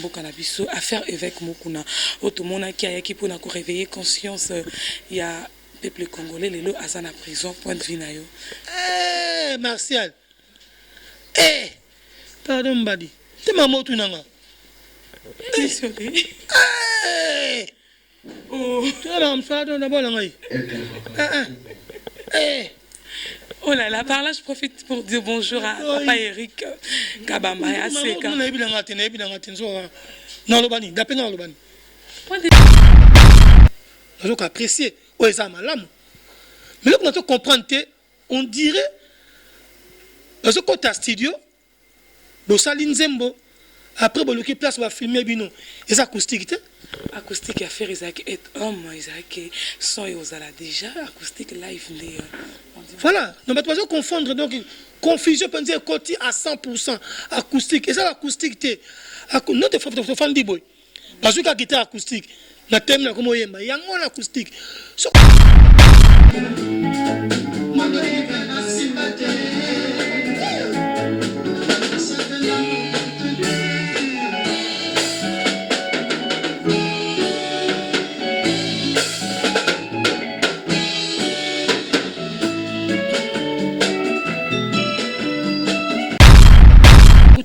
mboka na biso affaire évêque Mukuna otomona ki ayaki pona ko réveiller conscience ya peuple congolais lelo aza na prison point de vue na yo. Martial. Pardon Mbadi. Te maman tu nanga. Oh, tu as l'amphade d'abord là. Oh là là, par là je profite pour dire bonjour à papa Eric Kabamba et à Seka. Non, le bani, d'après non le bani. Je peux apprécier. Ouais, ça m'a l'âme. Mais là, pour nous comprendre, on dirait, dans ce côté studio, Bosaline Zembo, après, bon, le place va filmer bino. Et ça acoustique, acoustique affaire Isaac est homme, Isaac son et aux ala déjà acoustique live. Voilà, ne pas confondre donc confusion peut dire côté à 100% acoustique. Et ça l'acoustique notre fan di boy. Parce que la guitare acoustique, la thème là comme yemba, y a un acoustique.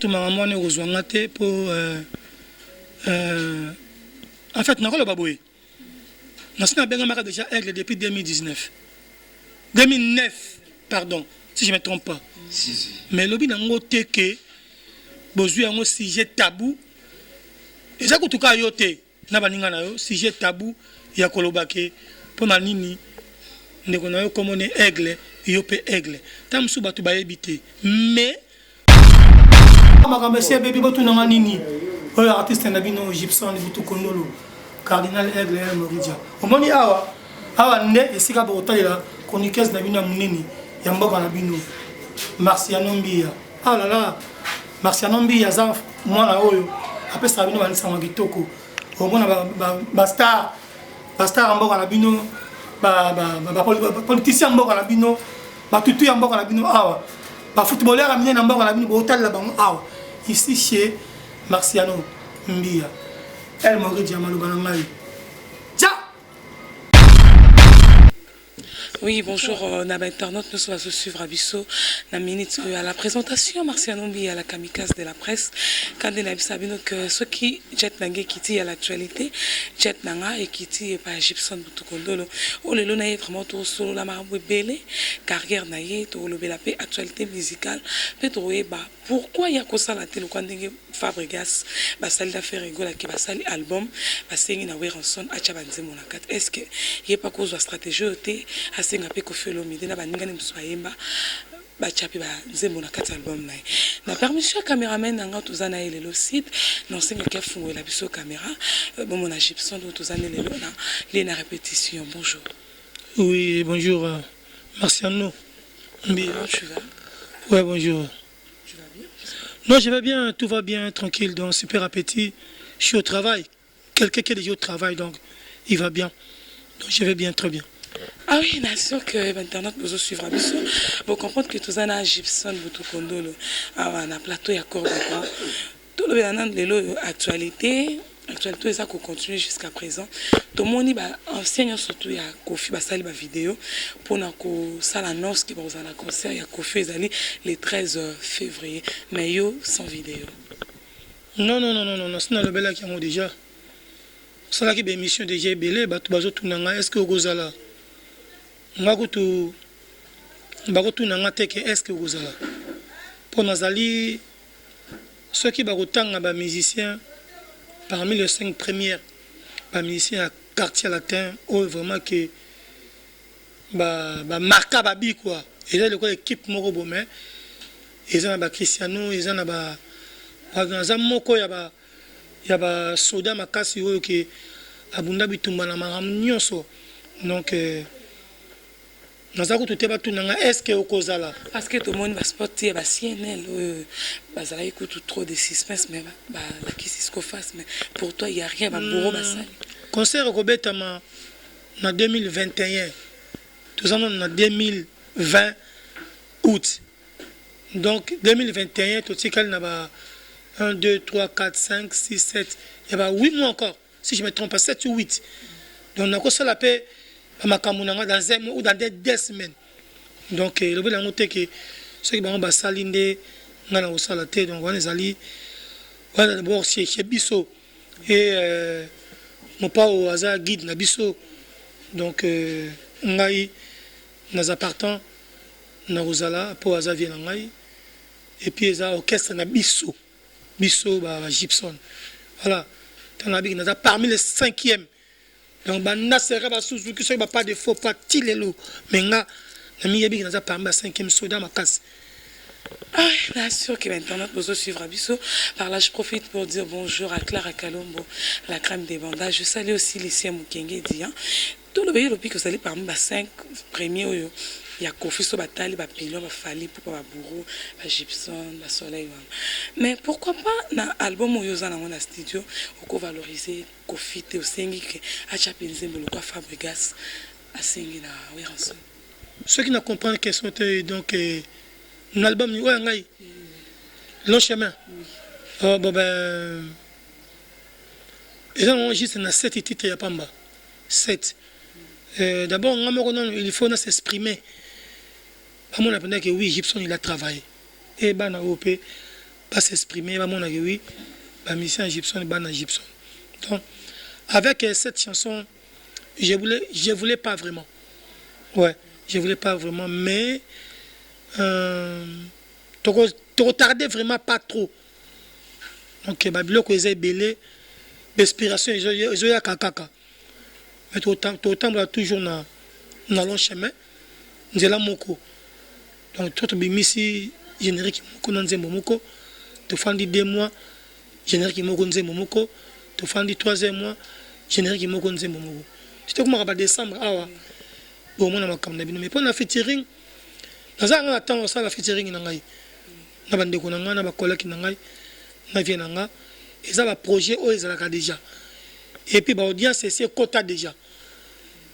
Maman est aux Ouangaté pour en fait n'a pas le baboué. N'a pas déjà aigle depuis 2019. 2009 pardon si je me trompe pas. Si. Mais le bin n'a pas que besoin un sujet tabou. Et ça que tout cas yoté n'a pas n'inga na yo sujet tabou ya kolobake pour na nini ne konayo comme on est aigle yopé aigle. Tam sou batu ba ebité mais Monsieur Baby Botunanga Nini, artiste Nabino, Gibson, Butukondolo, Cardinal Aigle et Moridia. Au moment où ne et Sika Botala, chroniqueuse Nabina Munini, Yamboka Nabino, Marciano Mbia. Ah là là, Marciano Mbia, Zaf, moi na Oyo, après Sabino Vanessa Magitoko, au moment Bastar Amboka Nabino, politicien Amboka Nabino, Tutu Amboka Nabino, footballeur a mis un embarras à la mine au hôtel là-bas. Ici chez Marciano Mbia. Elle m'a dit à Malobanamai. Oui, bonjour, Naba Internaute, nous sommes à suivre à Bissau, la minute à la présentation, Marciano Mbia à la kamikaze de la presse, quand il a dit que ceux qui jettent Nangé Kiti à l'actualité, jettent Nanga et Kiti et pas Gibson Butukondolo, ou le lona est vraiment tout solo la marabou belé, carrière naïe, tout le belapé, actualité musicale, peut-être pourquoi il y a que ça la télé quand il Fabregas, basali d'affaires rigola qui basali album, basali na Weranson, achabanze monakat. Est-ce que il y a pas cause de stratégie à senga pe kofelo mide na baninga nimswayemba ba chapi ba nzembo na kati album na permission cameraman nga tuzana ile le site non senga ke fungo la biso caméra bon mon Gibson do tuzana ile na les na répétition. Bonjour. Oui, bonjour Marciano. Comment tu vas? Ouais, bonjour. Tu vas bien? Non, je vais bien, tout va bien, tranquille, donc super appétit. Je suis au travail. Quelqu'un qui est déjà au travail, donc il va bien. Donc je vais bien, très bien. Ah oui, bien sûr que Internet vous suivra bien sûr. Vous comprenez que tout ça na Gibson Butukondolo na plateau et accord de quoi. Tout le monde de l'actualité. Actualité ça qu'on continue jusqu'à présent. Tout le monde ancien surtout il y a Kofi basali ba vidéo pour na ko sala annonce qui va aux un concert il y a Kofi ezali le 13 février mais yo sans vidéo. Non, c'est le bel qui a déjà. Ça là qui émission déjà belé ba tout bazo tunanga est-ce que ozala ngakutu bakotu nanga teke est-ce que ozala pour nazali ceux qui bakotanga ba musiciens parmi les 5 premières ba musiciens à quartier latin ou vraiment que ba marka babi quoi et là le quoi équipe moko bomé ils ont ba Cristiano ils ont ba moko ya ba soda makasi oyo ke abunda bitumba na maram nyonso donc nazako tout ba tunanga est-ce que okozala parce que tout le monde va sporter ba CNL bazala écoute trop de suspense mais la qui c'est ce qu'on fasse mais pour toi il y a rien ba bourreau basali concert kobetama na 2021 tout ça na 2020 août donc 2021 tout tikal na ba 1, 2, 3, 4, 5, 6, 7. Il y a 8 mois encore, si je ne me trompe pas, 7 ou 8. Donc, on a ça la paix dans un mois ou dans des semaines. Donc, le but de que ceux qui vont saliner, on a aussi la tête, donc on est allé d'abord chez Bisso. Et mon père au hasard guide na Bisso. Donc, on a eu des appartements, on a Rosala, pour hasard vient en aïe. Et puis, il y a orchestre na Bisso. Bisso, Gibson. Voilà. Parmi les 5e. Donc, il sera sous que ce pas de faux pas tilelo. Mais là, il y a parmi les 5e soda ma casse. Ah, bien sûr que maintenant, nous allons suivre Abisso. Par là, je profite pour dire bonjour à Clara Kalombo, la crème des bandages. Je salue aussi les siens Mukenge Dia. Tout le pays, que vous allez parmi les 5 premiers. Il y a Kofi Sobatali, Pilon, Fali, Poupa Bourou, Gibson, Soleil. Mais pourquoi pas dans l'album où vous avez dans studio, vous valoriser Kofi, Théo Sengi, Achapinze, Moloka Fabregas, à Sengi, na Weranson. Ceux qui ne comprennent pas question, donc, l'album, ouais, long chemin. Bon, ben. Ils ont enregistré 7 titres, il n'y a pas de 7. D'abord, il faut s'exprimer. On a que oui, Gibson il a travaillé. Et ben na OP pas s'exprimer, on a que oui, la mission Gibson ban Gibson. Donc avec cette chanson, je voulais pas vraiment. Ouais, je voulais pas vraiment, mais tu retardais vraiment pas trop. Donc Babylone que j'ai belé, l'inspiration je ya kakaka. Mais tout autant toujours na long chemin. Nzela moko. Donc, tout le monde générique moko nzembo moko. Tu fais 2 mois, générique moko nzembo moko. Tu fais 3e mois, générique moko nzembo moko. C'était comme en décembre. Ah, bon, on a ma caméra. Mais pour la featuring, nous avons attendu ça la featuring nangai. Na bande ko nanga na ba collègue nangai. Na vie nanga. Et ça va projet où ils ont déjà. Et puis, l'audience, c'est quota déjà.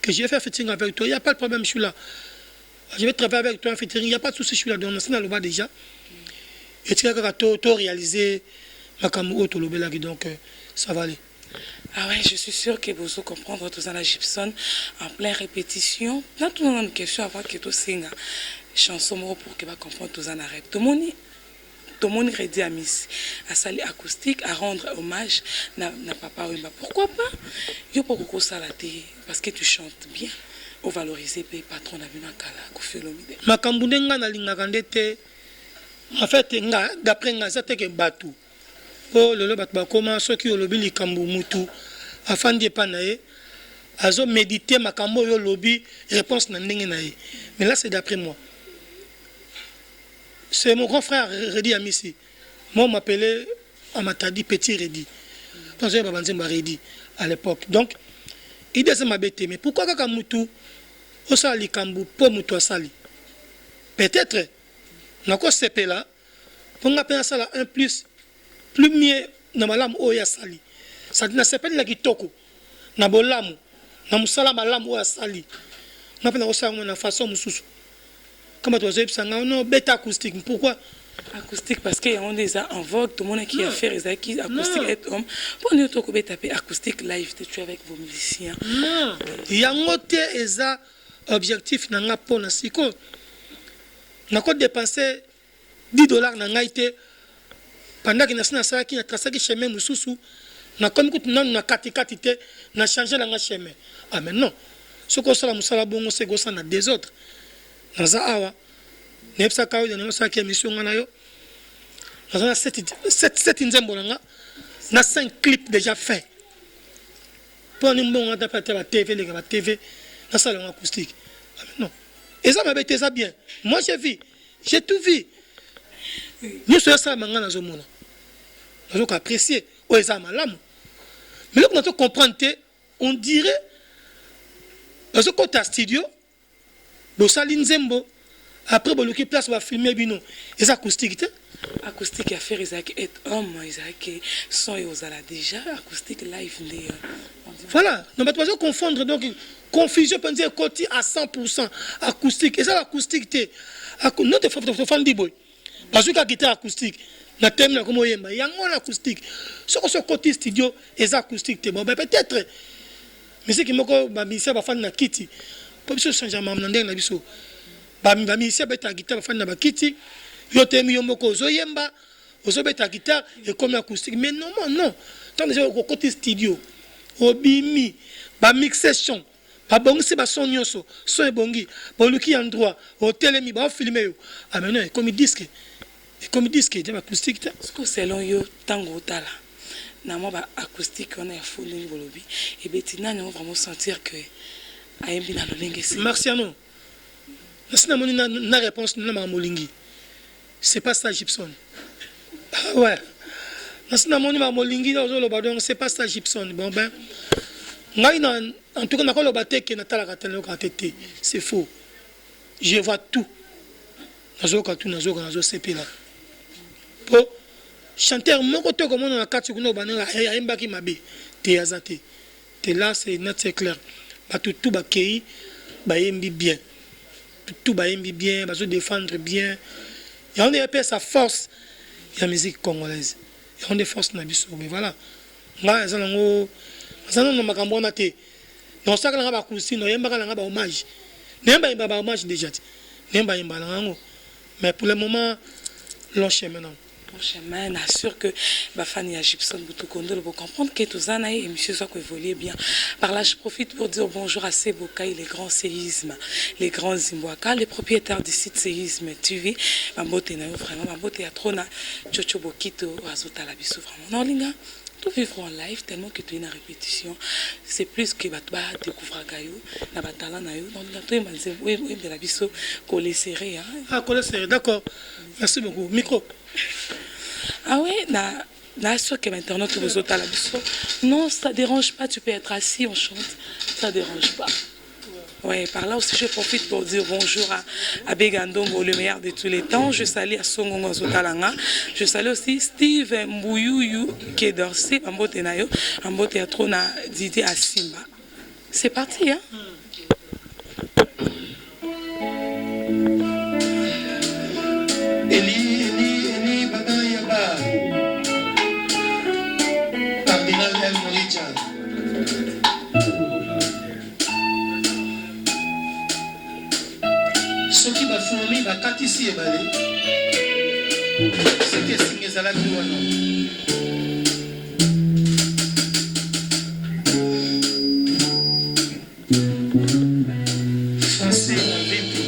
Que je vais faire featuring avec toi, il n'y a pas de problème, je suis là. Je vais travailler avec toi en featuring, il n'y a pas de souci, je suis là. Donc, on a le bas déjà. Et tu as tout réalisé, donc ça va aller. Ah ouais, je suis sûre que vous allez comprendre tout ça, la Gibson, en pleine répétition. Dans tout le monde, une question avant que tu signes chanson pour que vous compreniez tout ça, arrête. Tout le monde est ready à Miss, à salir acoustique, à rendre hommage à Papa Wemba. Pourquoi pas? Yo pourquoi ça la télé? Parce que tu chantes bien. Au valoriser les patrons de Binakala, Kofi Olomide. Makambundenga na lingakandete. En fait, d'après nga ça que batu. Oh le bat ba comment ceux qui olobi likambu mutu afin de panae azo méditer makambo yo lobi réponse na ndenge na ye. Mais là c'est d'après moi. C'est mon grand frère Redi Amissi. Moi, on m'appelait Amatadi Petit Redi. Donc, j'ai Babanzemba Redi à l'époque. Donc, il disait ma bête, mais pourquoi quand Moutou, au sali Kambu, pour Moutou sali? Peut-être, on a quoi CP là, on a ça là, un plus mieux, dans ma lame, oh, ya sali. Ça dit, na CP là qui toko, na bolamu, na musala ma lame, oh, ya sali. On a ça, on a façon, moussous. Comment tu as dit ça? Non, bêta acoustique. Pourquoi? Acoustique parce qu'il y a déjà en vogue, tout le monde qui a fait les acquis acoustique et homme. Pour nous, tu peux taper acoustique live, tu es avec vos musiciens. Non, il y a un autre objectif dans la peau. On a dépensé $10 dans la pendant que nous avons tracé le chemin, nous avons changé le chemin. Ah, mais non. Ce qu'on a bon, c'est que ça des autres. Dans awa nepsa kawo de nemsa ki émission ngana yo dans 7 nzembo na 5 clips déjà fait pour nous bon adapter la TV la TV na salon acoustique. Non et ça m'a été ça bien, moi j'ai tout vu nous sommes ça mangana zo mona nous avons apprécié o eza malamu mais là on a comprendre on dirait dans ce côté studio Bosali Nzembo, après Boluki place va filmer bino. Et ça acoustique acoustique à faire Isaac et homme Isaac son et aux ala déjà acoustique live voilà, ne pas confondre donc confusion peut dire côté à 100% acoustique et ça l'acoustique té notre fan di boy parce que guitare acoustique na thème na komo yemba yango na acoustique soko so côté studio eza acoustique te bon peut-être musique moko ba musicien ba fan na kiti po biso changer mam na ndenge na biso ba musicien beta guitare ba fan na ba kiti yo temi yo moko zo yemba ozo beta guitare et comme acoustique mais non tant déjà au côté studio obimi ba mixation ba bongisi ba son nyonso so ebongi ba luki endroit hotel mi ba filmer yo ah mais non comme disque de acoustique ce que selon yo tango tala na moi ba acoustique on a full bolobi et betina on vraiment sentir que ayembi na lolenge c'est Marciano na moni na réponse na ma molingi c'est pas ça Gibson ah ouais na moni ma molingi na zo donc c'est pas ça Gibson bon ben ngai na en tout cas na ko lo bateke na tala ka tele ka tete c'est faux je vois tout nazoka tout nazo sepela po chanteur moko to comme on a kati kuno bananga ayemba ki mabe te azate te là c'est net c'est clair ba tout ba kei ba yembi bien tout ba yembi bien ba se défendre bien et on est sa force la musique congolaise et on est force na biso mais voilà nga ezango azana makambo na te non ça nga ba kusi no yemba nga ba hommage nemba ba hommage déjà nemba yemba nango mais pour le moment long chemin non chemin assure que ma famille à Gibson Boutokondo pour comprendre que tout ça et monsieur soit évoluer bien. Par là je profite pour dire bonjour à Sebokai, les grands séismes, les grands Zimboaka, les propriétaires du site séisme TV. Ma beauté na vraiment ma beauté à trona Chocho Bokito Azota la biso vraiment. Non linga tout vivre en live tellement que tu es en répétition c'est plus que batba découvrir gayo na batala na yo donc tu es oui de la biso coller serré hein. Ah coller serré d'accord. Merci beaucoup. Micro. Ah oui, là, sûr que maintenant, tu vous ôtes à la biso. Non, ça ne dérange pas, tu peux être assis, on chante, ça ne dérange pas. Oui, par là aussi, je profite pour dire bonjour à Begandongo, le meilleur de tous les temps. Je salue à Songongo Zotalanga. Je salue aussi Steve Mbouyou, qui est dansé, en beau tenayo, en beau théâtre, on a Didier à Simba. C'est parti, hein? Soki ba fourmi ba katisi ebale c'était signé zala biwana français en vécu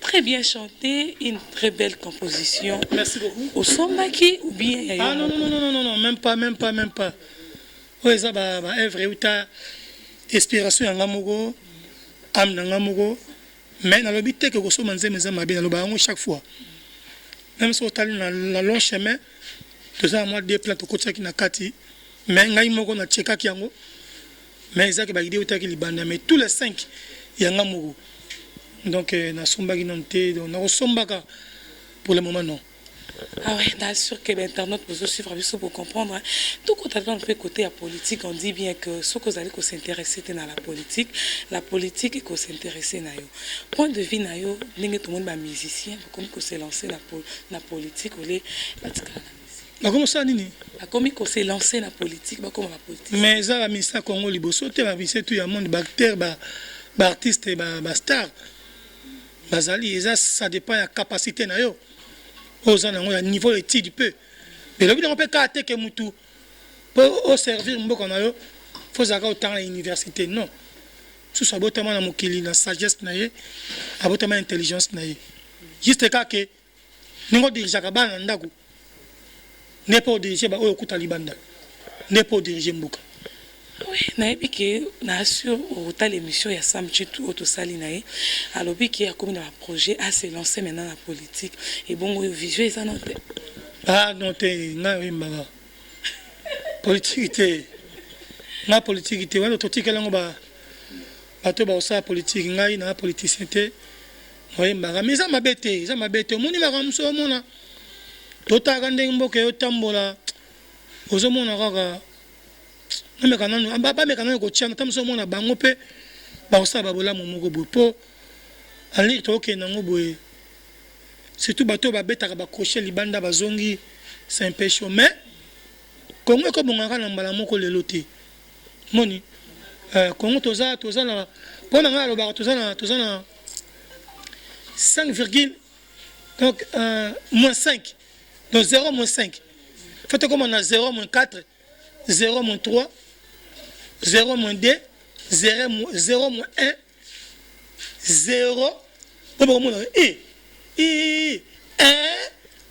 Très bien chanté, une très belle composition. Merci beaucoup. Au Sombaki ou bien Ah non, non, non, non, non, non, même pas, même pas, même pas. Oui, ça va, œuvre où ta inspiration en amoureux, âme en amoureux, mais dans le but que vous soyez manzé mais ma bien dans le bas chaque fois. Même si vous êtes dans le long chemin, tout ça moi des plans au côté qui n'a kati, mais ngai moko na cheka kiango, mais ça que ba idée où ta qui libanda, mais tous les 5 il y a un amoureux. Donc na sombaki non te, donc na sombaka pour le moment non. Ah ouais, dans sûr que l'internet peut suivre pour comprendre. Tout quand on fait côté la politique, on dit bien que ce que vous allez s'intéresser dans la politique et qu'on s'intéresser na yo. Point de vue na yo, n'importe tout le monde est musicien, comme qu'on s'est lancé dans la politique ou les comment ça nini? Comme qu'on s'est lancé dans la politique, comme la politique. Mais ça la ministre Congo liboso te va visiter tout le monde, acteur, artiste, star. Bazali, ça dépend de la capacité na yo. Aux a niveau étude peu. Mais le but on peut caractère que mutu pour servir mboka na yo, faut avoir autant à l'université non. sous sa botte na mokili na sagesse na ye abotama intelligence na ye juste ka ke ningo dirige ka bana ndako ne pas diriger ba oyo kuta libanda ne pas diriger mbuka. Oui, nayebi ke na sur ota l'émission ya Sam Chitu otosali na ye alobi ke akomi na projet à se lancer maintenant la politique et bon yo visuel ça non te. Ah non te na yemba politique na politique te wala totika lango ba bato ba osa politique ngai na politicien te oyemba mais ça mabete moni makamso mona totaka ndenge mboka yo tambola ozomona kaka bamekana kotiana ta moso mona bango mpe baosala babolamu moko boye mpo alire tookende yango boye surtout bato oyo babetaka bakrochet libanda bazongi c'est un peu chaud mais kongo ekobongaka na mbala moko lelo te moni kongo toza na mpo na ngai alobaka toza na 5, donc moins 5 donc 0 moins 5 faites comme on a 0 moins 4 0 moins 3 0 moins 2 0 moins 1 0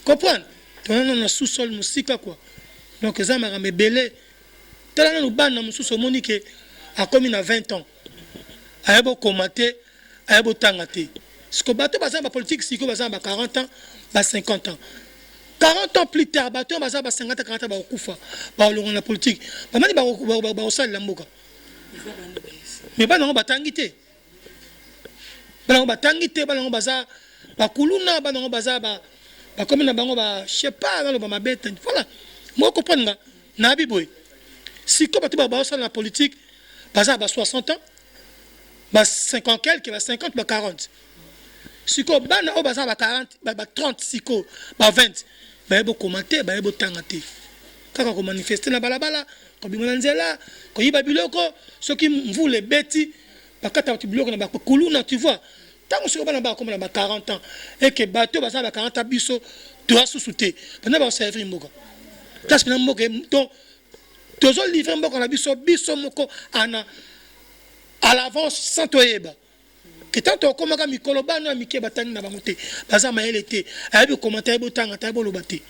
comprendre on a sous-sol musika quoi donc ça m'a ramé belé tala na bana mususu moni ke a comme il a 20 ans ayebo commenter ayebo tangate ce que bato baza ba politique siko baza ba 40 ans ba 50 ans 40 ans plus tard bato baza ba 50 40 ba okufa ba longa na politique ba mani ba osala mboka mais ba non batangite ba non batangite ba non baza ba kuluna ba non baza ba comme na bango ba je sais pas dans ba mabete voilà moi comprendre na biboy si comme bato ba osala na politique baza ba 60 ans ba 50 quelque ba 50 ba 40 siko bana o baza ba 40 ba 30 siko ba 20 ba yebo commenter ba yebo tangate kaka ko manifester na balabala ko bimona nzela ko yiba biloko soki mvule beti bakata biloko na bakuluna tu vois tango siko bana ba comme na ba 40 ans et que bato baza ba 40 ans biso doit sous-souter bana ba servir mboka tas bana mboka donc tozo livrer mboka na biso moko ana à l'avance sans toyeba que tant on commence à mikolo bano à mike batani na bangote baza maele te ayebi commentaire botanga ta bolo baté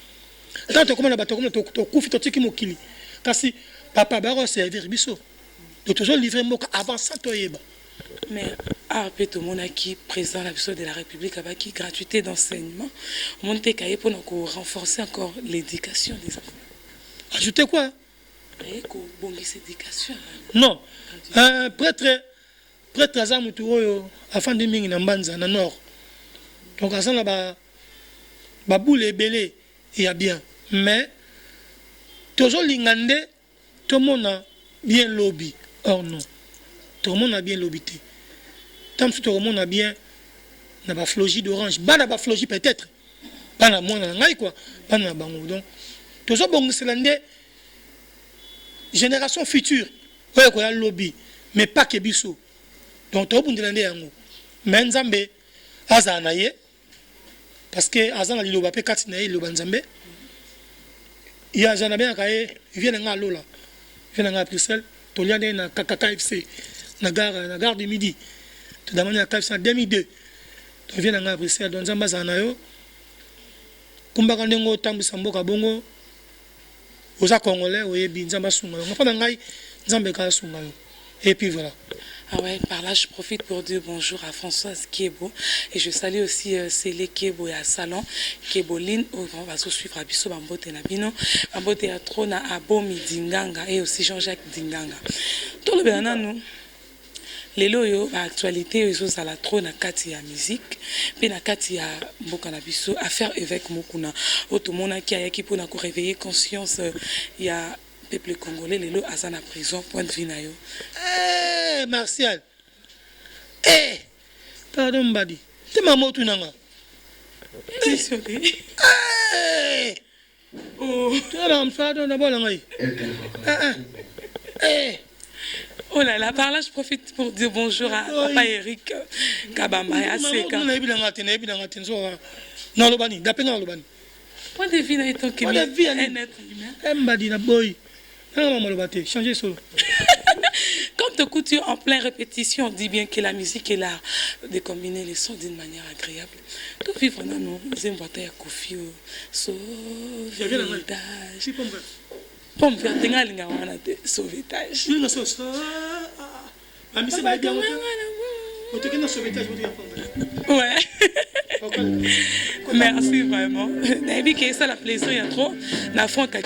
tant on commence na bato comme to kufi to tiki mokili kasi papa ba servir biso de toujours livrer moko avant sans toyeba mais après tout mon qui président de la République avec gratuité d'enseignement monter cahier pour nous renforcer encore l'éducation des enfants. Ajouter quoi? Bon éducation. Non, prêtre aza mutu oyo afandi mingi na mbanza na nord donc aza na ba boule ebele ya bien mais tozolinga nde tomona bien lobi or non tomona bien lobi te tam su tomona bien na ba flogi d'orange bana ba flogi peut-être bana mona ngai quoi bana na bango donc tozobongisela nde génération future oyo ko ya lobi mais pas que biso donc to bundela nde yango mais nzambe aza na ye parce que aza na liloba pe kati na ye liloba nzambe ya jana bien ka ye vient nga lola vient nga Bruxelles to lia na KFC na gare du midi to damani na KFC en 2002 to vient nga Bruxelles donc nzambe aza na yo kumbaka ndengo tambisa mboka bongo oza congolais oyebi nzambe asunga yo ngapa na ngai nzambe ka asunga yo et puis voilà. Ah ouais, par là, je profite pour dire bonjour à Françoise Kiebo et je salue aussi Célé Kiebo et à Salon Kieboline. On va se suivre à Bisso Bambote Nabino, Bambote à Trona, à Bomi Dinganga et aussi Jean-Jacques Dinganga. Tout le bien, nous. Les loyaux, l'actualité, ils ont à la trône à Kati ya musique, puis na Kati ya Mboka na Bisso, à faire avec Mokuna. Auto mona qui a qui pour na réveiller conscience, il y a peuple congolais, les lots à la prison, point de vue na yo. Eh, Martial. Eh, pardon, Mbadi. C'est ma mot tout nanga. Désolé. Eh, oh, tu as l'homme, pardon, d'abord, là, eh. Oh là là, par là, je profite pour dire bonjour à Papa Eric Kabamba et à Seka. Non, Lobani, d'après Lobani. Point de vue na eto qui un être humain. Mbadi na boy. Non, maman Lobate, changez solo. Comme de couture en pleine répétition, on dit bien que la musique est l'art de combiner les sons d'une manière agréable. Tout vivre dans nous, c'est une bataille à Kofi, sauvetage. Pomme verte, t'es un linga wana de sauvetage. Ouais. Merci vraiment. D'ailleurs, que ça la plaisir, il y a trop. La Franck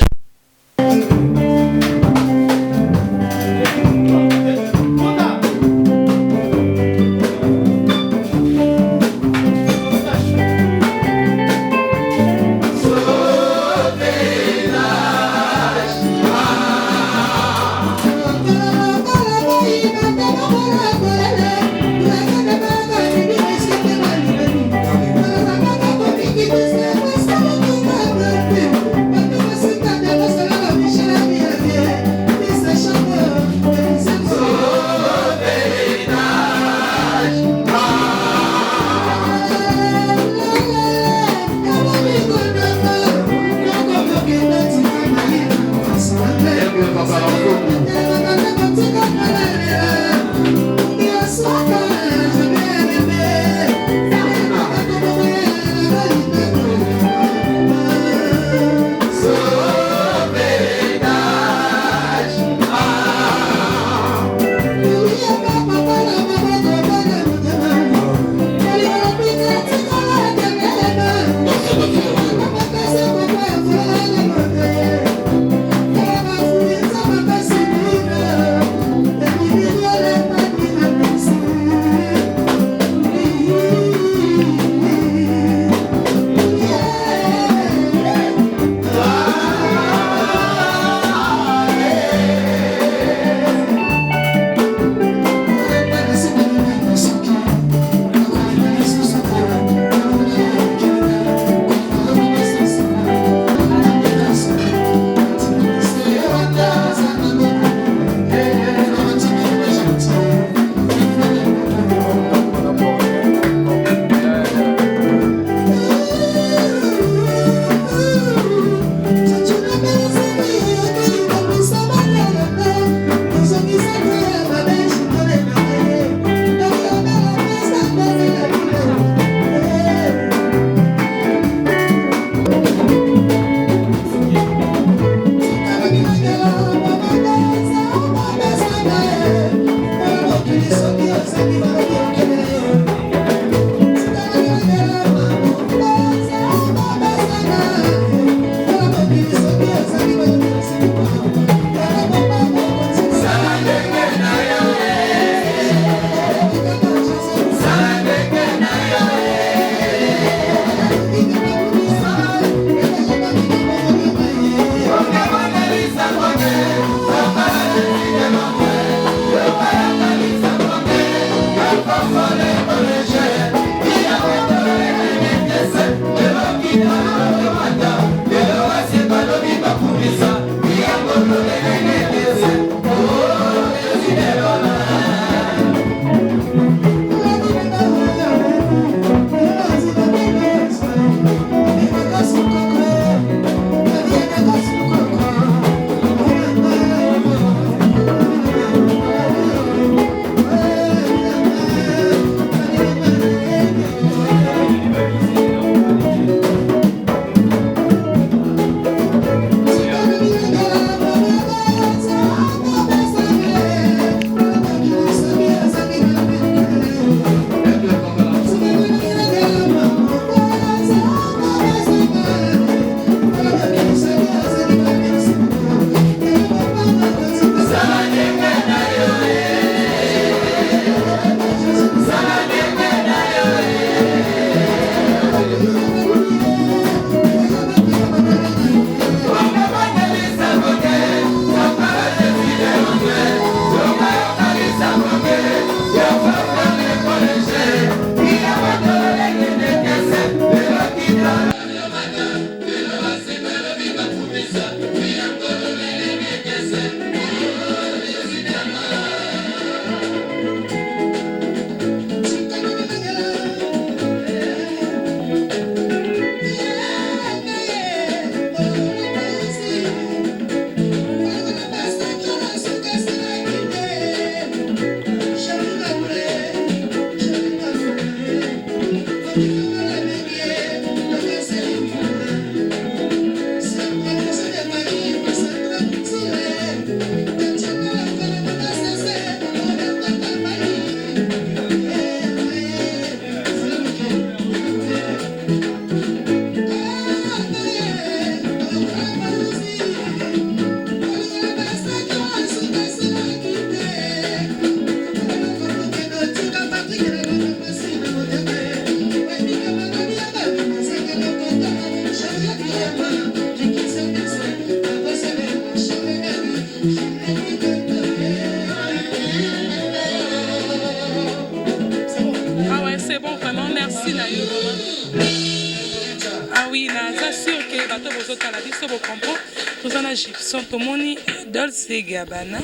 plateau bozotala biso bocompo toza na Gibson tomoni Dolce Gabbana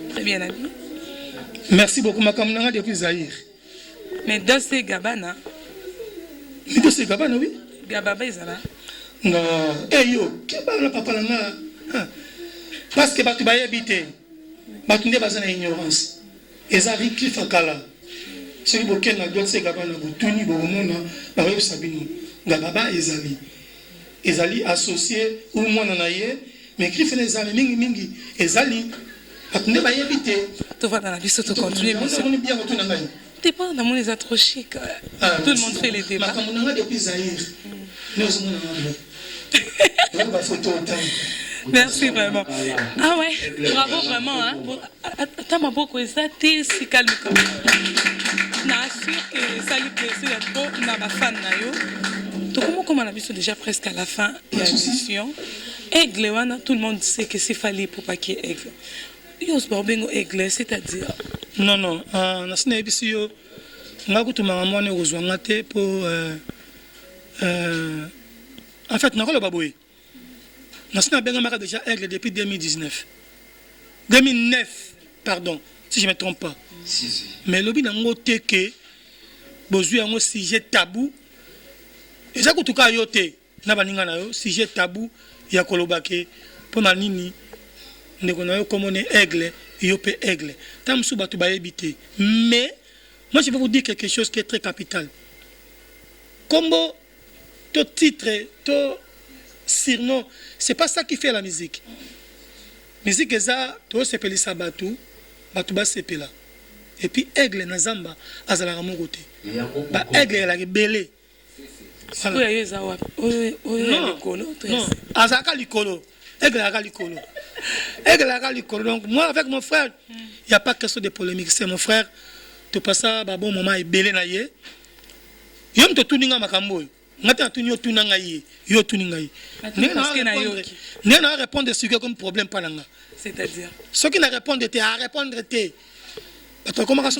très bien habillé. Merci beaucoup makambo nanga depuis Zaïre. Mais Dolce Gabbana Mais Dolce Gabbana oui. Gababa ezala. Non, yo, ke bana papa nanga. Parce que batu bayebi te. Batu nde baza na ignorance. Eza Wycliffe Akala. Soki bokende na Dolce Gabbana botuni bokomona bakoyebisa bino. Gababa ezali associé ou mwana na ye, mais Wycliffe ezali mingi ezali batu nde bayebi te. Tovanda na biso to continuer biso. T'es pas dans mon les trop chic. Tout le monde fait les débats. Makambo nanga depuis Zaïre. Nous sommes là. Merci vraiment. Ah ouais, bravo vraiment. Hein. Attends, ma beaucoup exacté, si calme comme ça. N'assure que ça lui plaisir à trop, n'a pas fan na yo. Donc comment on a vu déjà presque à la fin de l'émission. Aigle, tout le monde sait que c'est fallait pour pas qu'il y ait aigle. Yos barbengo aigle, c'est-à-dire. Non, na sina ebisi yo ngakutuma ngamone uzwanga te po en fait nakolo baboye. Na sina benga maka déjà aigle depuis 2019. 2009, pardon, si je ne me trompe pas. Si. Mais lobi nango teke bozui yango sujet tabou. Eza kutuka yo te na baninga na yo sujet tabou ya kolobake po na nini ndeko na yo komone aigle. Aigle. Mais moi je vais vous dire quelque chose qui est très capital. Combo, ton titre, ton surnom, c'est pas ça qui fait la musique. Musique est ça, tu sais peler ça batou bas sepela. Et puis aigle nazamba azala mon côté. Ba aigle la belé. Non, azaka likolo. Aigle a likolo. Donc moi avec mon frère, il n'y a pas question de polémique. C'est mon frère. Tu passes à bon moment et belé na ye. Yom te tuninga makambo. Ngata tunyo tunanga ye. Yo tuninga ye. N'est pas répondre sur comme problème pas nanga. C'est-à-dire ceux qui ne répondent te à répondre te. Comment ça se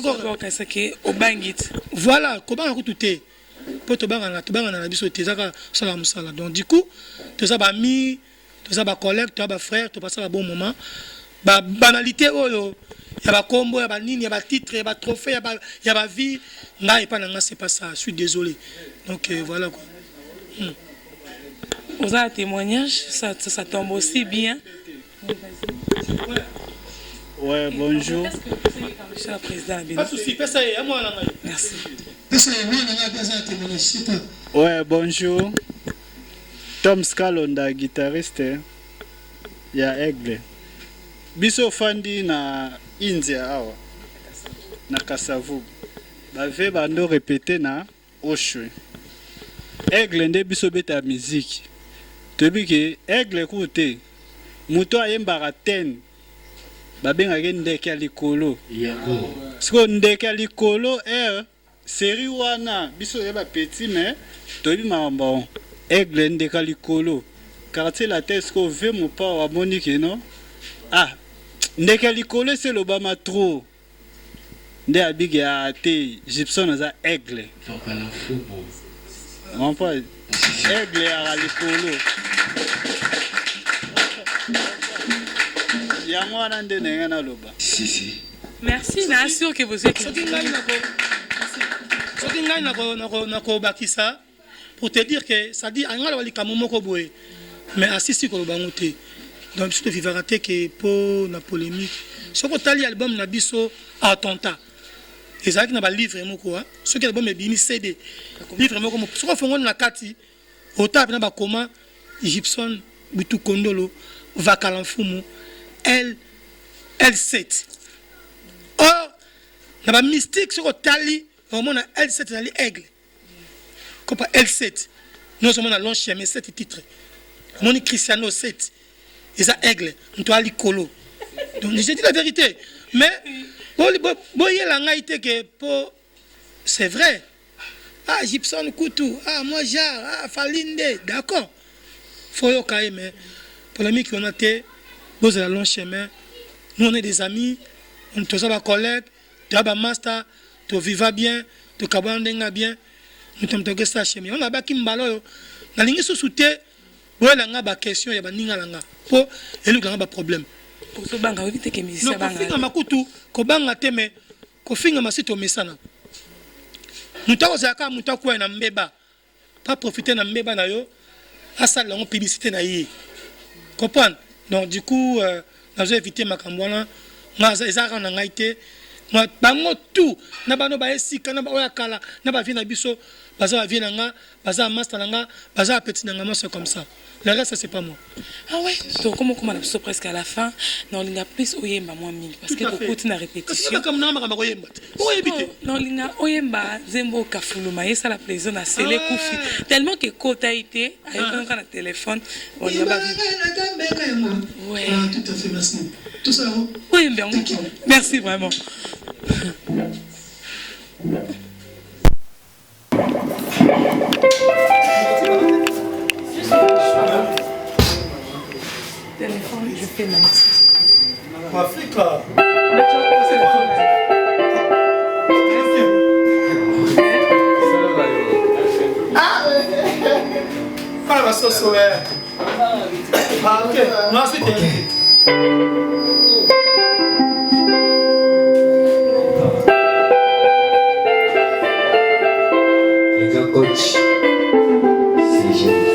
que au bangit. Voilà, comment on tout te. Pour te bangana na biso te zaka sala musala. Donc du coup, tu as ba mi tu as collègue, tu as frère, tu passes un bon moment. Banalité, il y a combo, il y a nini, il y a titre, il y a trophée, il y a vie. Là, c'est pas ça. Je suis désolé. Donc voilà quoi. Vous avez un témoignage, ça tombe aussi bien. Ouais, bonjour. Monsieur le Président. Pas de souci, ça y est, à moi là. Merci. Ouais, bonjour. Tom Scalonda, guitariste ya Aigle. Biso fandi na India awa na Kasavu. Bave bando répéter na Oshwe. Aigle nde biso beta musique. Tobi ke Aigle koute. Muto ayembaka 10. Babengaka ndeke ya likolo. Siko ndeke ya likolo série wana biso yeba petit mais tobi makambo. Aigle ndeka likolo quartier la tête ko ve mo pa wa Monique non ndeka likolo c'est l'Obama trop nde abige a te Gibson za Aigle mon pas Aigle à likolo ya mwana nde nenga na loba si merci na sûr que vous êtes soki ngai nako bakisa pour te dire que ça dit angala walika momoko boye mais assisi ko bangote donc je te vivra te que pour la polémique ce que tali album na biso attentat ezaki na ba livre moko ce que album e bini CD livre moko ce que fongo na kati otap na ba koma Gibson Butu Kondolo Vakalamfumu L7 or na ba mystique ce que tali vraiment na L7 na li aigle comme L7 nous sommes dans long chemin 7 titres mon Cristiano 7 et ça aigle nous doit ali colo donc je dis la vérité mais boye la ngaité que pour c'est vrai Gibson Koutou moi Jar Falinde d'accord faut yo quand même polémique on a été dans le long chemin nous on est des amis on tous des collègues tu as master tu vivas bien tu kabanda bien nous sommes tous ça chemin on a ba kimbalo na lingi sous-souté boyela nga baquestion ya baninga na nga mpo eluka nga baproblème ozobanga oyebi te ke musicien kofinga makutu kobanga te me kofinga masito omesana moto akozala kaka moto akwaya na mbeba pa profite na mbeba na yo asalela yango publicité na ye comprendre donc du coup nazo éviter makambo wana ezalaka na ngai te bango tout na bano baesika na baoya kala na bavie na biso baza bavie na nga baza master na nga baza petit na nga moi c'est comme ça le reste c'est pas moi. Ah ouais, donc comment on a presque à la fin, non il y a plus oyemba moins mille parce que beaucoup de répétition. Comme non ma oyemba. Non il y a oyemba zembo kafuluma et ça la plaisir na sele kufi tellement que quand a été avec un téléphone on y a pas vu. Ouais. Tout à fait merci. Tout ça. Oui bien. Merci vraiment. Téléphone, je fais même. Africa. Ah, la sauce ouais. Ah ok. Non c'est coach. C'est génial.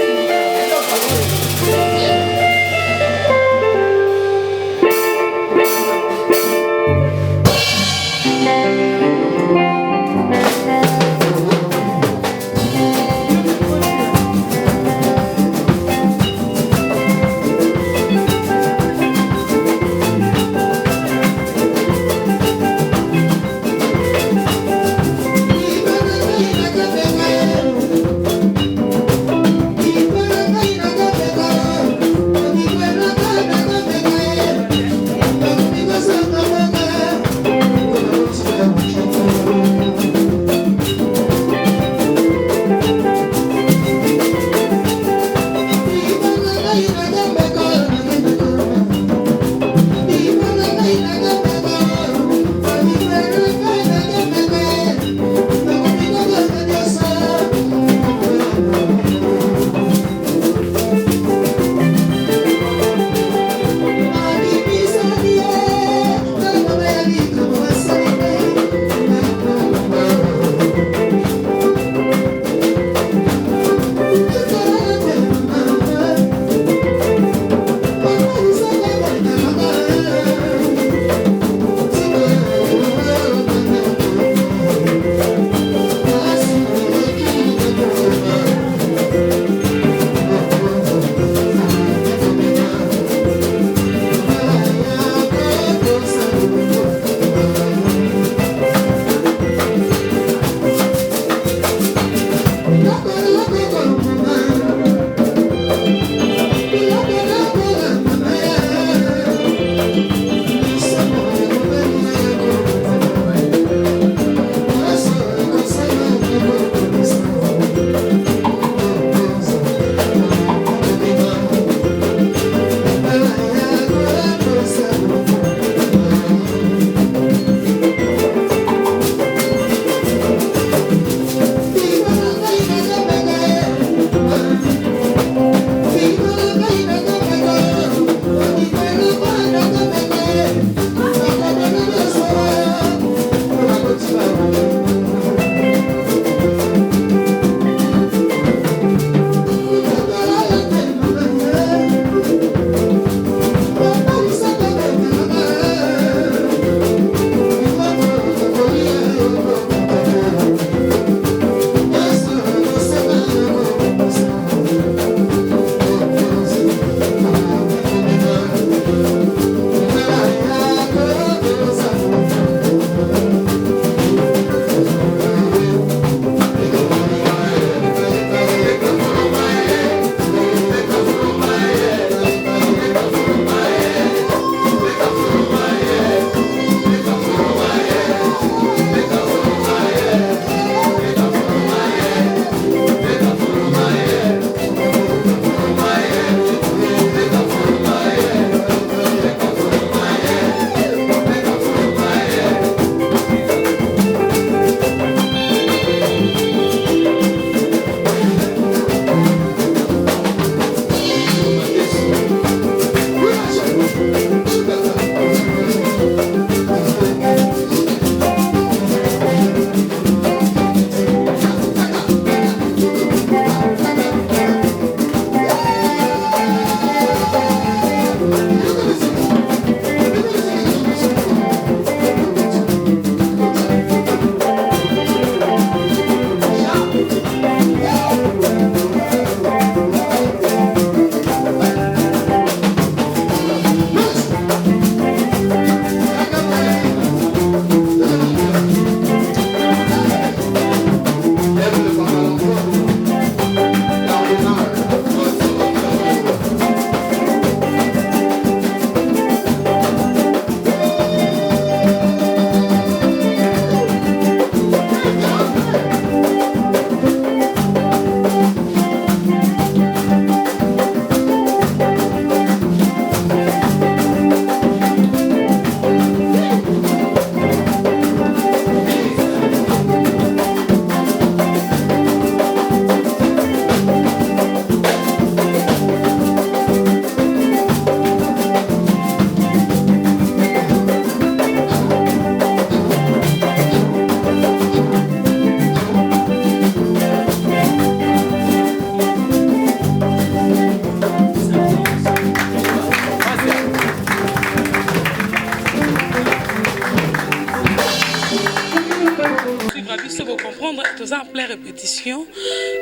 tous en pleine répétition.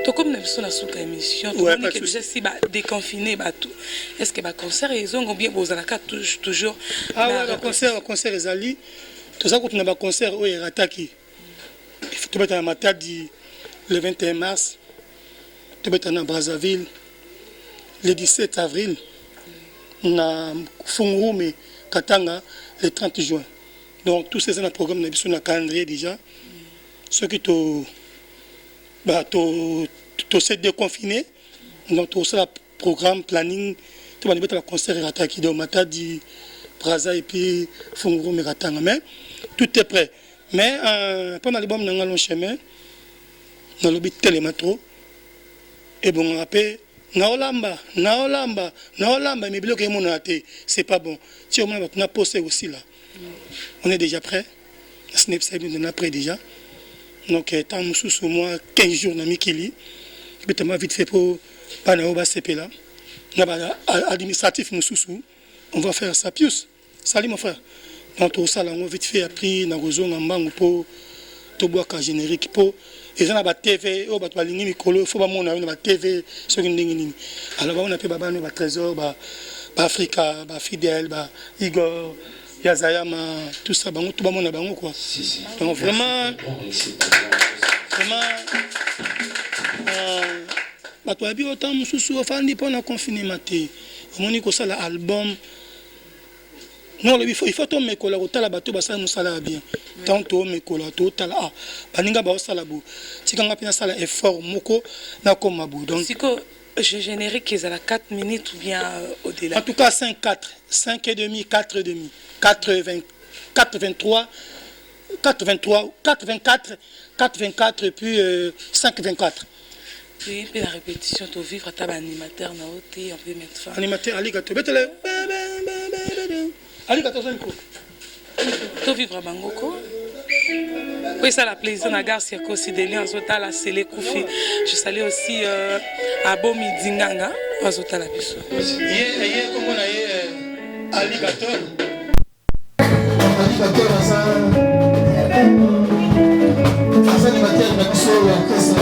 Tout comme nous sommes dans la émission, tout Ouais, le monde pas de est déjà si déconfiné. Est-ce que le concert, ils ont bien posé la carte toujours? Ah ouais, le concert est allé. Tout ça, quand on a un concert, il y a Rataki. Il faut mettre à Matadi le 21 mars. Tu mettre à Brazzaville le 17 avril. On a Fungurume, Katanga le 30 juin. Donc, tous ces programmes, on a un calendrier déjà. Ceux qui sont déconfinés, donc tout ça, programme, planning, tu vas mettre le concert et Rataki. Donc, Matadi, Brazza et puis Fungurume et Katanga. Mais tout est prêt. Mais pendant l'album, on a un chemin, on a le but télématro. Et bon, après, naolamba, mais bien que mon athée, c'est pas bon. Si on a posé aussi là, on est déjà prêt. Snap Side on est prêt déjà. Donc, tant que sous moi 15 jours dans Mikili, puis tu m'as vite fait pour Panaoba CP là. Administratif nous sous, on va faire ça. Pius, salut mon frère. Donc, tout ça là, on va vite fait appris dans le zone en banque pour tout boire générique pour. Et ça, on a TV, on a des micros, il faut que on a TV, alors on a fait des trésors, Africa, Fidel, Igor, Yazayama, tout ça, tout le monde a quoi. Donc vraiment, tu as vu autant de choses, il faut qu'on confinement. On a dit ça l'album. Non, il faut que me colle au bateau, ça nous sala bien. Tant que me colle au tal ah, baninga ba sala bu. Si quand on a sala effort moko na comme abou. Donc si que je générique ils à 4 minutes ou bien au-delà. En tout cas 5 et demi, 4 et demi, 83 424 et puis 5-24. Oui, puis la répétition, tu vivre à ta animateur, on peut mettre fin. Animateur, alligator, betele. Alligator, c'est un coup. Tu vivre à Bangoko. Oui, ça la plaisir, na gare Circo Sidélien, Zota la Sélé Koufi. Je salue aussi à Bomi Dinganga, Zota la Bisso. Hier, comme on a eu alligator. Alligator, ça animateur, la Bisso, la Kessa.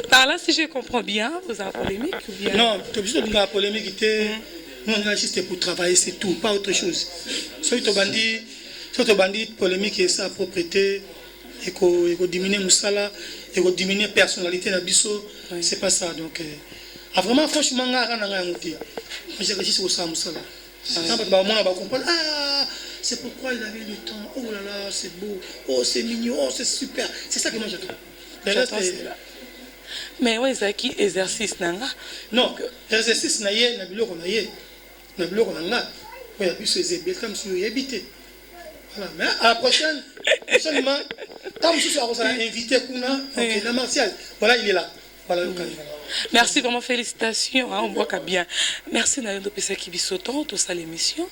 Par là, si je comprends bien, vous avez polémique ou bien... Non, tu es juste la polémique. Nous, on est juste pour travailler, c'est tout, pas autre chose. Si tu bandit, polémique et sa propriété, et qu'on diminue Moussala, et qu'on diminue la personnalité de Bisso, c'est pas ça. Donc, vraiment, franchement, je suis juste au Moussala. On va comprendre, c'est pourquoi il avait le temps. Oh là là, c'est beau. Oh, c'est mignon. Oh, c'est super. C'est ça que moi j'attends. Le reste, mais ouais, c'est qui exercice nanga. Non, exercice na ye na biloko na ye. Na biloko na nga. Ouais, puis c'est bien comme si vous habitez. Voilà, mais à la prochaine, seulement, tant que ce soit invité Kuna, ok, la Martial, voilà, il est là. Voilà, merci vraiment, félicitations, hein, on voit qu'à bien. Merci Nalendo Pesa Kibisoton, tout ça l'émission.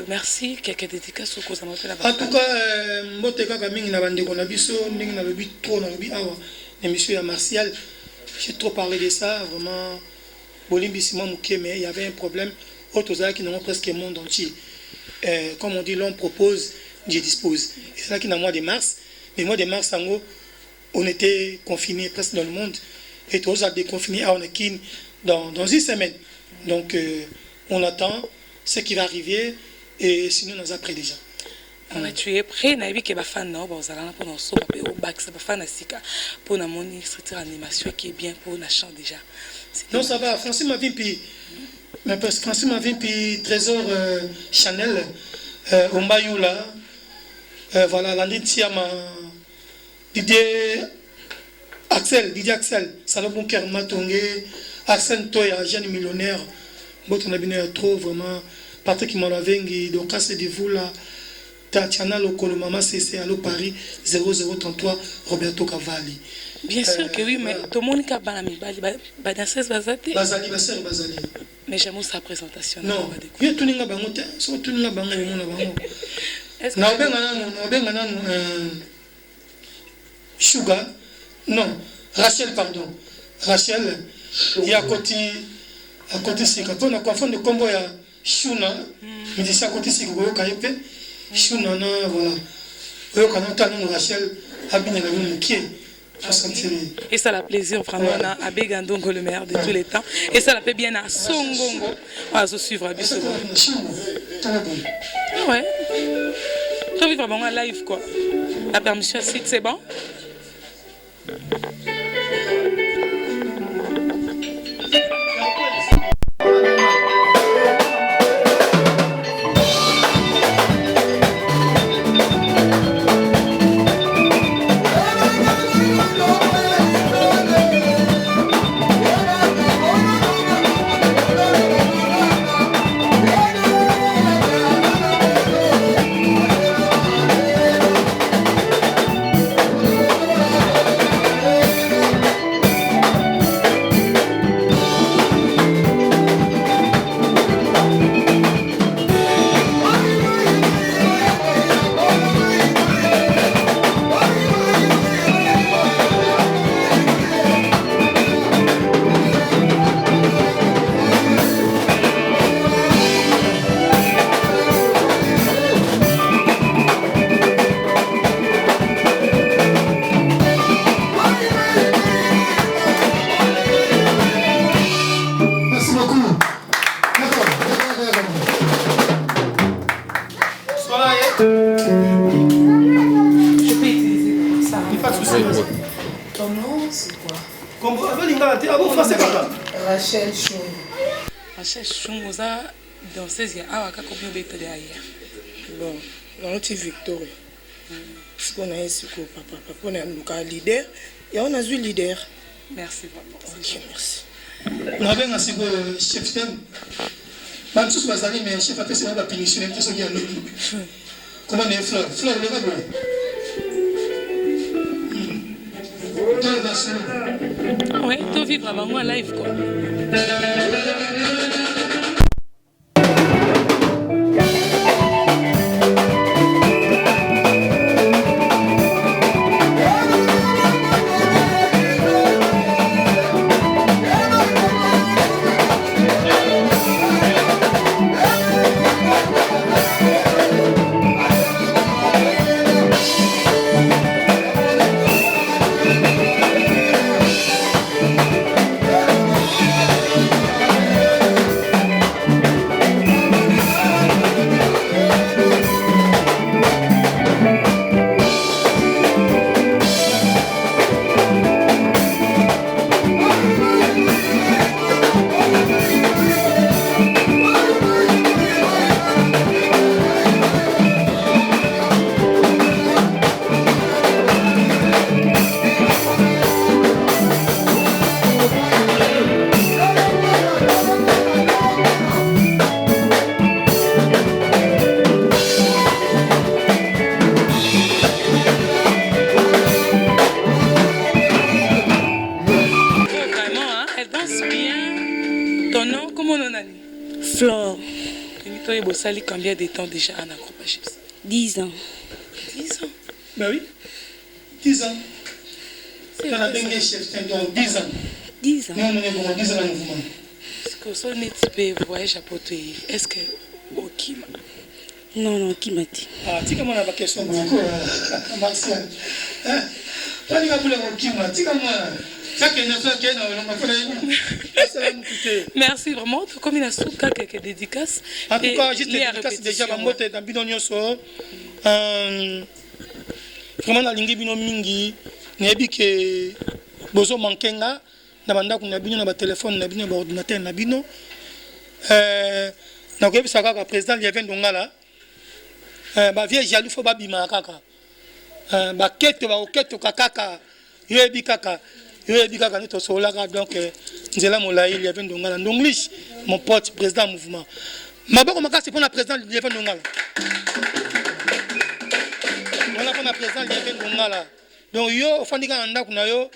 Merci, quelques dédicaces au cause en tout cas, Mboteka Kaming na bande konabiso, ning na lobi trop na lobi awa, l'émission à Martial. J'ai trop parlé de ça, vraiment. Bolimbi Simon Mouké, mais il y avait un problème. Autres qui n'ont presque le monde entier. Comme on dit, l'homme propose, Dieu dispose. Et c'est là qu'il y a le mois de mars. Mais le mois de mars, on était confinés presque dans le monde. Et tous a déconfiné à Onakin dans une semaine. Donc, on attend ce qui va arriver. Et sinon, on est après déjà. Tu es prêt, Naïbi qui est fan non, bon, ça là pour nous sauver au bac, c'est pas fan sika pour na moni structure animation qui est bien pour na chant déjà. Non, ça va. Francis m'a vu puis, mais parce que Francis m'a vu puis Trésor Chanel, Ombayou là, voilà, l'année Tiama, Didier Axel, Salomon Kermatongé, Arsène Toya, jeune millionnaire, bon on a bien trop vraiment, Patrick Malavengi, donc c'est de vous là. Tatiana Lokolo, Maman CC, Allo Paris, 0033, Roberto Cavalli. Bien sûr que oui, mais tout le monde qui a banami, danseuse Bazali. Bazali. Mais j'aime sa présentation. Non, il y a tout le monde qui a bango, tout le monde qui a bango. Sugar, non, Rachel, pardon. Rachel, il y a côté c'est quand on a confondu le combo, il y a Shuna, il dit ça côté c'est que vous avez Shuna, voilà. Vous avez Rachel, Abine, et ça la plaisir vraiment à Begandongo le meilleur de tous les temps et ça la fait bien à Songongo à se suivre à Bissau. Ouais. Tu vis vraiment en live quoi. La permission site c'est bon. Rachel Choum. Rachel Choum, vous avez dansé à combien de temps derrière? Bon, on a Victor. Parce qu'on a ici papa, on a un leader et on a eu leader. Merci beaucoup. Ok, merci. On a bien ainsi que chef thème. Même si vous avez mais chef a fait c'est la punition qui sont bien. Comment on est fleur le va. Oui, tu vis vraiment en live quoi. Yeah. Komona nani? Flore. Toi, et Bossali, combien de temps déjà en acrobatie? 10 ans. 10 ans. Ben oui. 10 ans. Tu as bien chef, 10 ans. 10 ans. Non, non, non, 10 ans dans le mouvement. Est-ce que ça n'est pas voyage à Poto? Est-ce que ok? Non, non, qui m'a dit? Ah, tu as mon question beaucoup, Martial. Toi, tu as voulu mon kim, tu as moi. Merci vraiment. Comme il a sous quelques dédicaces. En tout cas, juste les dédicaces déjà, dans Bidonio so. Vraiment, dans l'ingé bino mingi, n'ebi que bozo mankenga, na banda kuna bino na ba téléphone na bino ba ordinateur na bino. Na ko bisa kaka président Lievin Dongala. Ba vie jaloux fo ba bima kaka. Ba keto ba oketo kaka. Yebi kaka. Yebi kaka ni to solaka donc nzela molai Lievin Dongala. Ndonglish mon pote président mouvement. Maboko makasi pour la président Lievin Dongala. Voilà pour la président Lievin Dongala. Donc yo ofandika nda kuna yo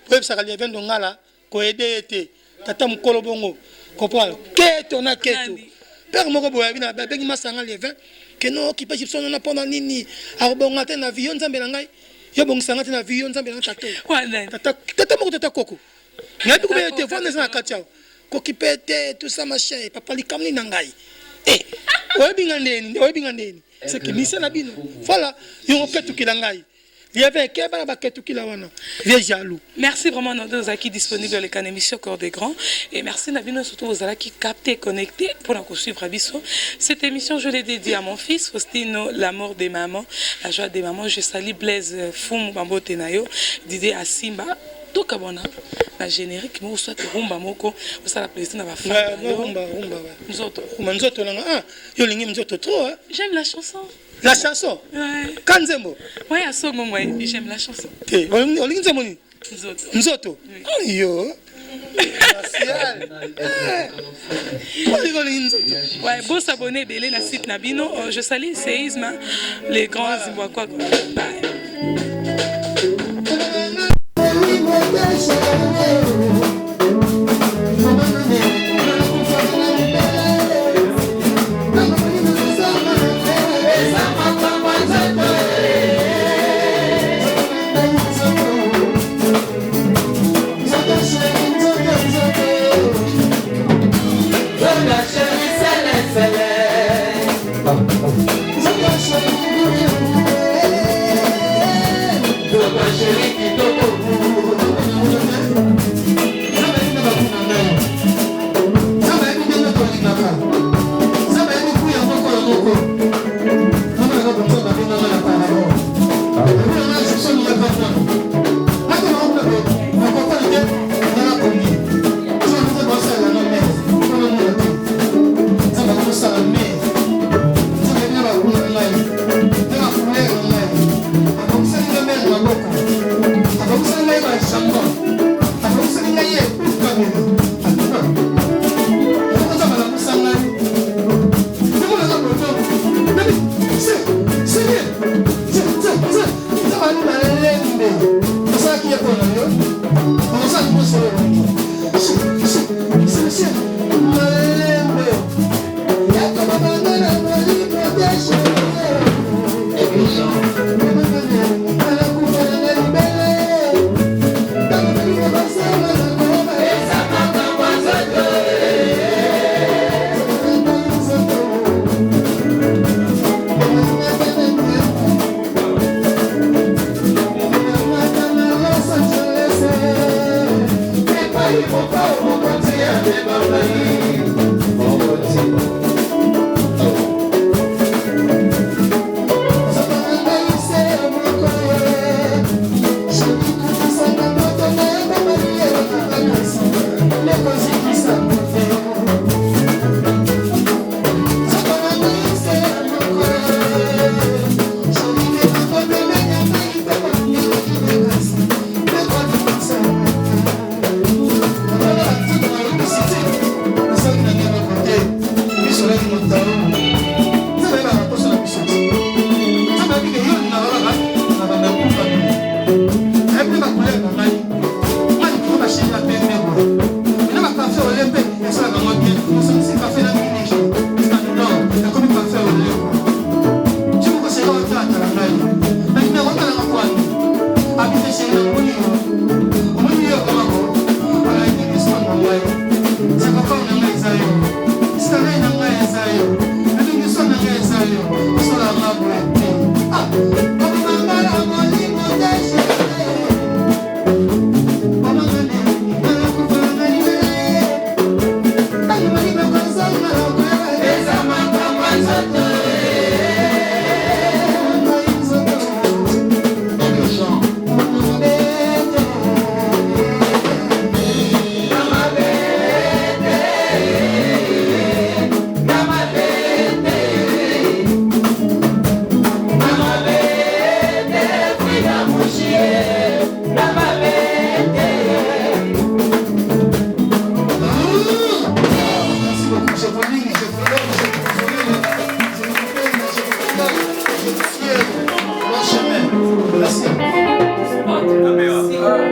pour ça Lievin Dongala ko aider été tata mukolo bongo comprendre keto na keto père moko boya bina ba bengi masanga Lievin que non qui pas gipson na pendant nini arobonga te na vie nzambe na ngai yo bongisa ngati na vie nzambe na tata tata moko tata koko ngapi ko be te vendre na katia ko kipete tout ça machin papa likamni na ngai oye binga ndeni c'est que mission na bino voilà yo keto kilangai. Il y avait un kebab à Ketukilawana. Vieux jaloux. Merci vraiment à nos acquis disponibles les canaux émission Corps des Grands. Et merci Nabino surtout aux alaki captés, connectés pour la suivre à Bissau. Cette émission, je l'ai dédiée à mon fils, Faustino, l'amour des mamans, la joie des mamans. Je salue Blaise Foum Bambo Tenayo, Didier Asimba. Tout cabana, la générique, mais soit rumba moko, ou ça la plaisir dans ma femme. Rumba. Nous autres. J'aime la chanson. La chanson? Ouais. Kanzembo? Oui, à ce moment, j'aime la chanson. Nzoto? Yo. Ouais, beau s'abonner, belé la site Nabino. Je salue Séisme, les grands Zimbabwe. Bye.